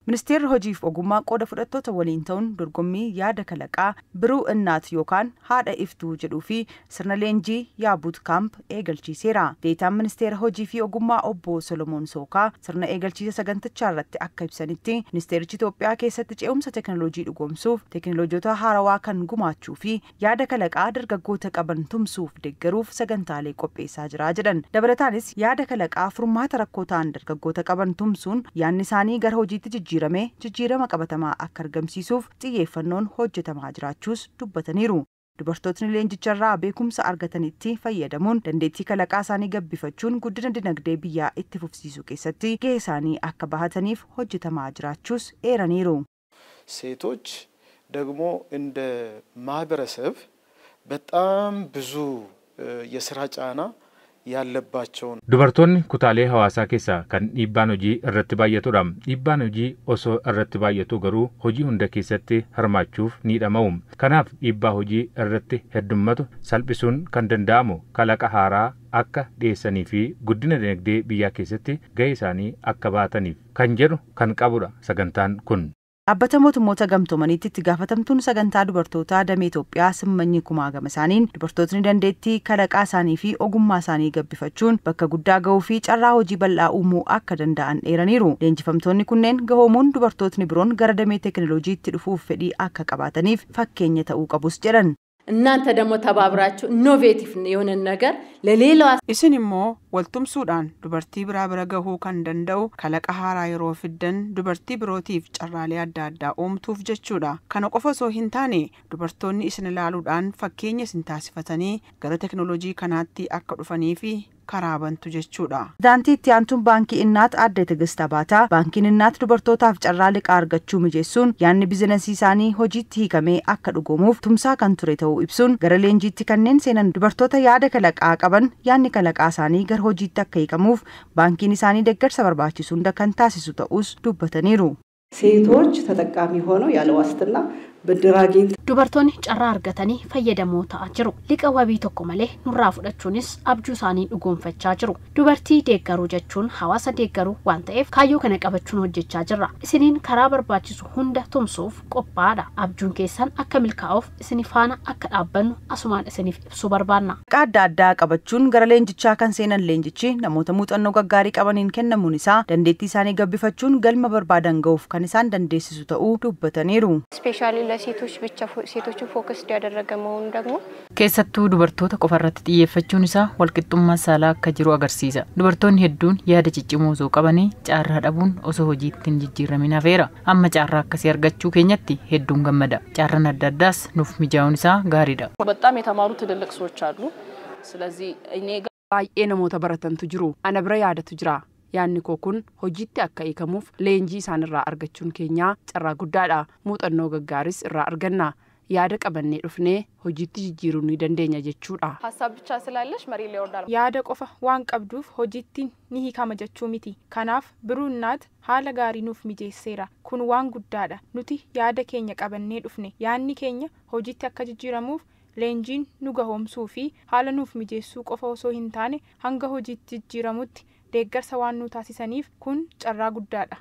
Ministeerri hojiif ogummaa qooda fudhattoota waliin ta'uun dorgommii yaada kalaqaa biruu innaat yookaan haadha iftuu jedhuu fi sirna leenjii yaabuut kaamp eegalchiiseera. Deetaan ministeera hojii fi ogummaa obbo Solomoon Sookaa sirna eegalchiisa sagantichaa irratti akka ibsanitti ministeerichi Itoophiyaa keessatti ce'umsa teekinooloojii dhugoomsuuf teekinooloojiyoota haarawaa kan gumaachuu fi yaada kalaqaa dargaggoota qaban tumsuuf deeggaruuf sagantaalee qopheessaa jira jedhan. Dabalataanis yaada kalaqaa furmaata rakkoo ta'an dargaggoota qaban tumsuun yaadni isaanii gara hojiitti jijjiirama qabatamaa akka argamsiisuuf xiyyeeffannoon hojjetamaa jiraachuus dubbataniiru. Dubartootni leenjicharraa beekumsa argatanitti fayyadamuun dandeettii kalaqaa isaanii gabbifachuun guddina dinagdee biyyaa itti fufsiisuu keessatti gahee isaanii akka bahataniif hojjetamaa jiraachuus eeraniiru. ሴቶች ደግሞ እንደ ማህበረሰብ በጣም ብዙ የሥራ ጫና ያለባቸውን dubartoonni kutaalee hawaasaa keessaa kan dhiibbaan hojii irratti baay'atudha. Dhiibbaan hojii osoo irratti baay'atu garuu hojii hunda keessatti hirmaachuuf ni dhama'u. Kanaaf dhiibbaa hojii irratti heddummatu salphisuun kan danda'amu kalaqa haaraa akka dhiyeessanii fi guddina dinagdee biyyaa keessatti gahee isaanii akka baataniif kan jedhu kan qabudha sagantaan kun. Dhaabbata mootummoota gamtoomaniitti itti gaafatamtuun sagantaa dubartootaa damee Itoophiyaa Simmanyi Kumaa gama isaaniin dubartootni dandeettii kalaqaa isaanii fi ogummaa isaanii gabbifachuun bakka guddaa gahuu fi carraa hojii bal'aa uumuu akka danda'an eeraniiru. Leenjifamtoonni kunneen gahoomuun dubartootni biroon gara damee teekinooloojiitti dhufuuf fedhii akka qabaataniif fakkeenya ta'uu qabus jedhan. እናንተ ደግሞ ተባብራችሁ ኢኖቬቲቭ የሆነ ነገር ለሌላው isin immoo waltumsuudhaan dubartii bira gahuu kan danda'u kalaqa haaraa yeroo fiddan dubartii birootiif carraalee adda addaa uumtuuf jechuudha. Kana qofa osoo hin taane dubartoonni isin ilaaluudhaan fakkeenya isin taasifatanii gara teekinooloojii kanaatti akka dhufanii fi karaa bantu jechuudha. Daantii itti aantuun baankii innaat adda Tigist Abaataa baankiin innaat dubartootaaf carraa liqaa argachuu mijeessuun yaadni biizinasii isaanii hojiitti hiikamee akka dhugoomuuf tumsaa kan ture ta'uu ibsuun gara leenjiitti kanneen seenan dubartoota yaada kalaqaa qaban yaadni kalaqaa isaanii gara hojiitti akka hiikamuuf baankiin isaanii deeggarsa barbaachisu hunda kan taasisu ta'us dubbataniiru. ሴቶች ተጠቃሚ ሆነው ያለ ዋስትና ብድር አግኝተው dubartoonni carraa argatanii fayyadamoo ta'aa jiru. Liqa wabii tokko malee nurraa fudhachuunis abjuu isaanii dhugoomfachaa jiru. Dubartii deeggaruu jechuun hawaasa deeggaruu waan ta'eef kaayyoo kana qabachuun hojjechaa jirra. Isiniin karaa barbaachisu hunda tumsuuf qophaa'aadha. Abjuun keessan akka milkaa'uuf isin faana akka dhaabbannu asumaan isiniif ibsuu barbaanna. Liqaa adda addaa qabachuun gara leenjichaa kan seenan leenjichi namoota muuxannoo gaggaarii qabaniin kennamuun isaa dandeettii isaanii gabbifachuun galma barbaadan ga'uuf kan isaan dandeessisu ta'uu dubbataniiru. ለሴቶች ብቻ ሴቶችን ፎከስ ያደረገ መሆኑ ደግሞ keessattuu dubartoota qofa irratti xiyyeeffachuun isaa walqixxummaa saalaa akka jiru agarsiisa. Dubartoonni hedduun yaada ciccimoo osoo qabanii carraa dhabuun osoo hojiitti hin jijjiiramin hafeera. Amma carraa akkasii argachuu keenyatti hedduun gammada. Carraan adda addaas nuuf mijaa'uun isaa gaariidha. በጣም የተማሩ ትልልቅ ሰዎች አሉ። ስለዚህ እኔ baay'ee namoota baratantu jiru. Ana bira yaadatu jira. Yaanni koo kun hojiitti akka hiikamuuf leenjii isaan irraa argachuun keenya carraa guddaadha. Muuxannoo gaggaaris irraa arganna. Yaada qabannee dhufnee hojiitti jijjiiruu ni dandeenya jechuudha. ሐሳብ ብቻ ስላለሽ መሬት ላይ ወርዳል yaada qofa waan qabduuf hojiitti ni hiikama jechuu miti. Kanaaf biruu innaat haala gaarii nuuf mijeesseera. Kun waan guddaadha. Nuti yaada keenya qabannee dhufne yaadni keenya hojiitti akka jijjiiramuuf leenjiin nu gahoomsuu fi haala nuuf mijeessuu qofa osoo hin taane hanga hojiitti jijjiiramutti deeggarsa waan nu taasisaniif kun carraa guddaadha.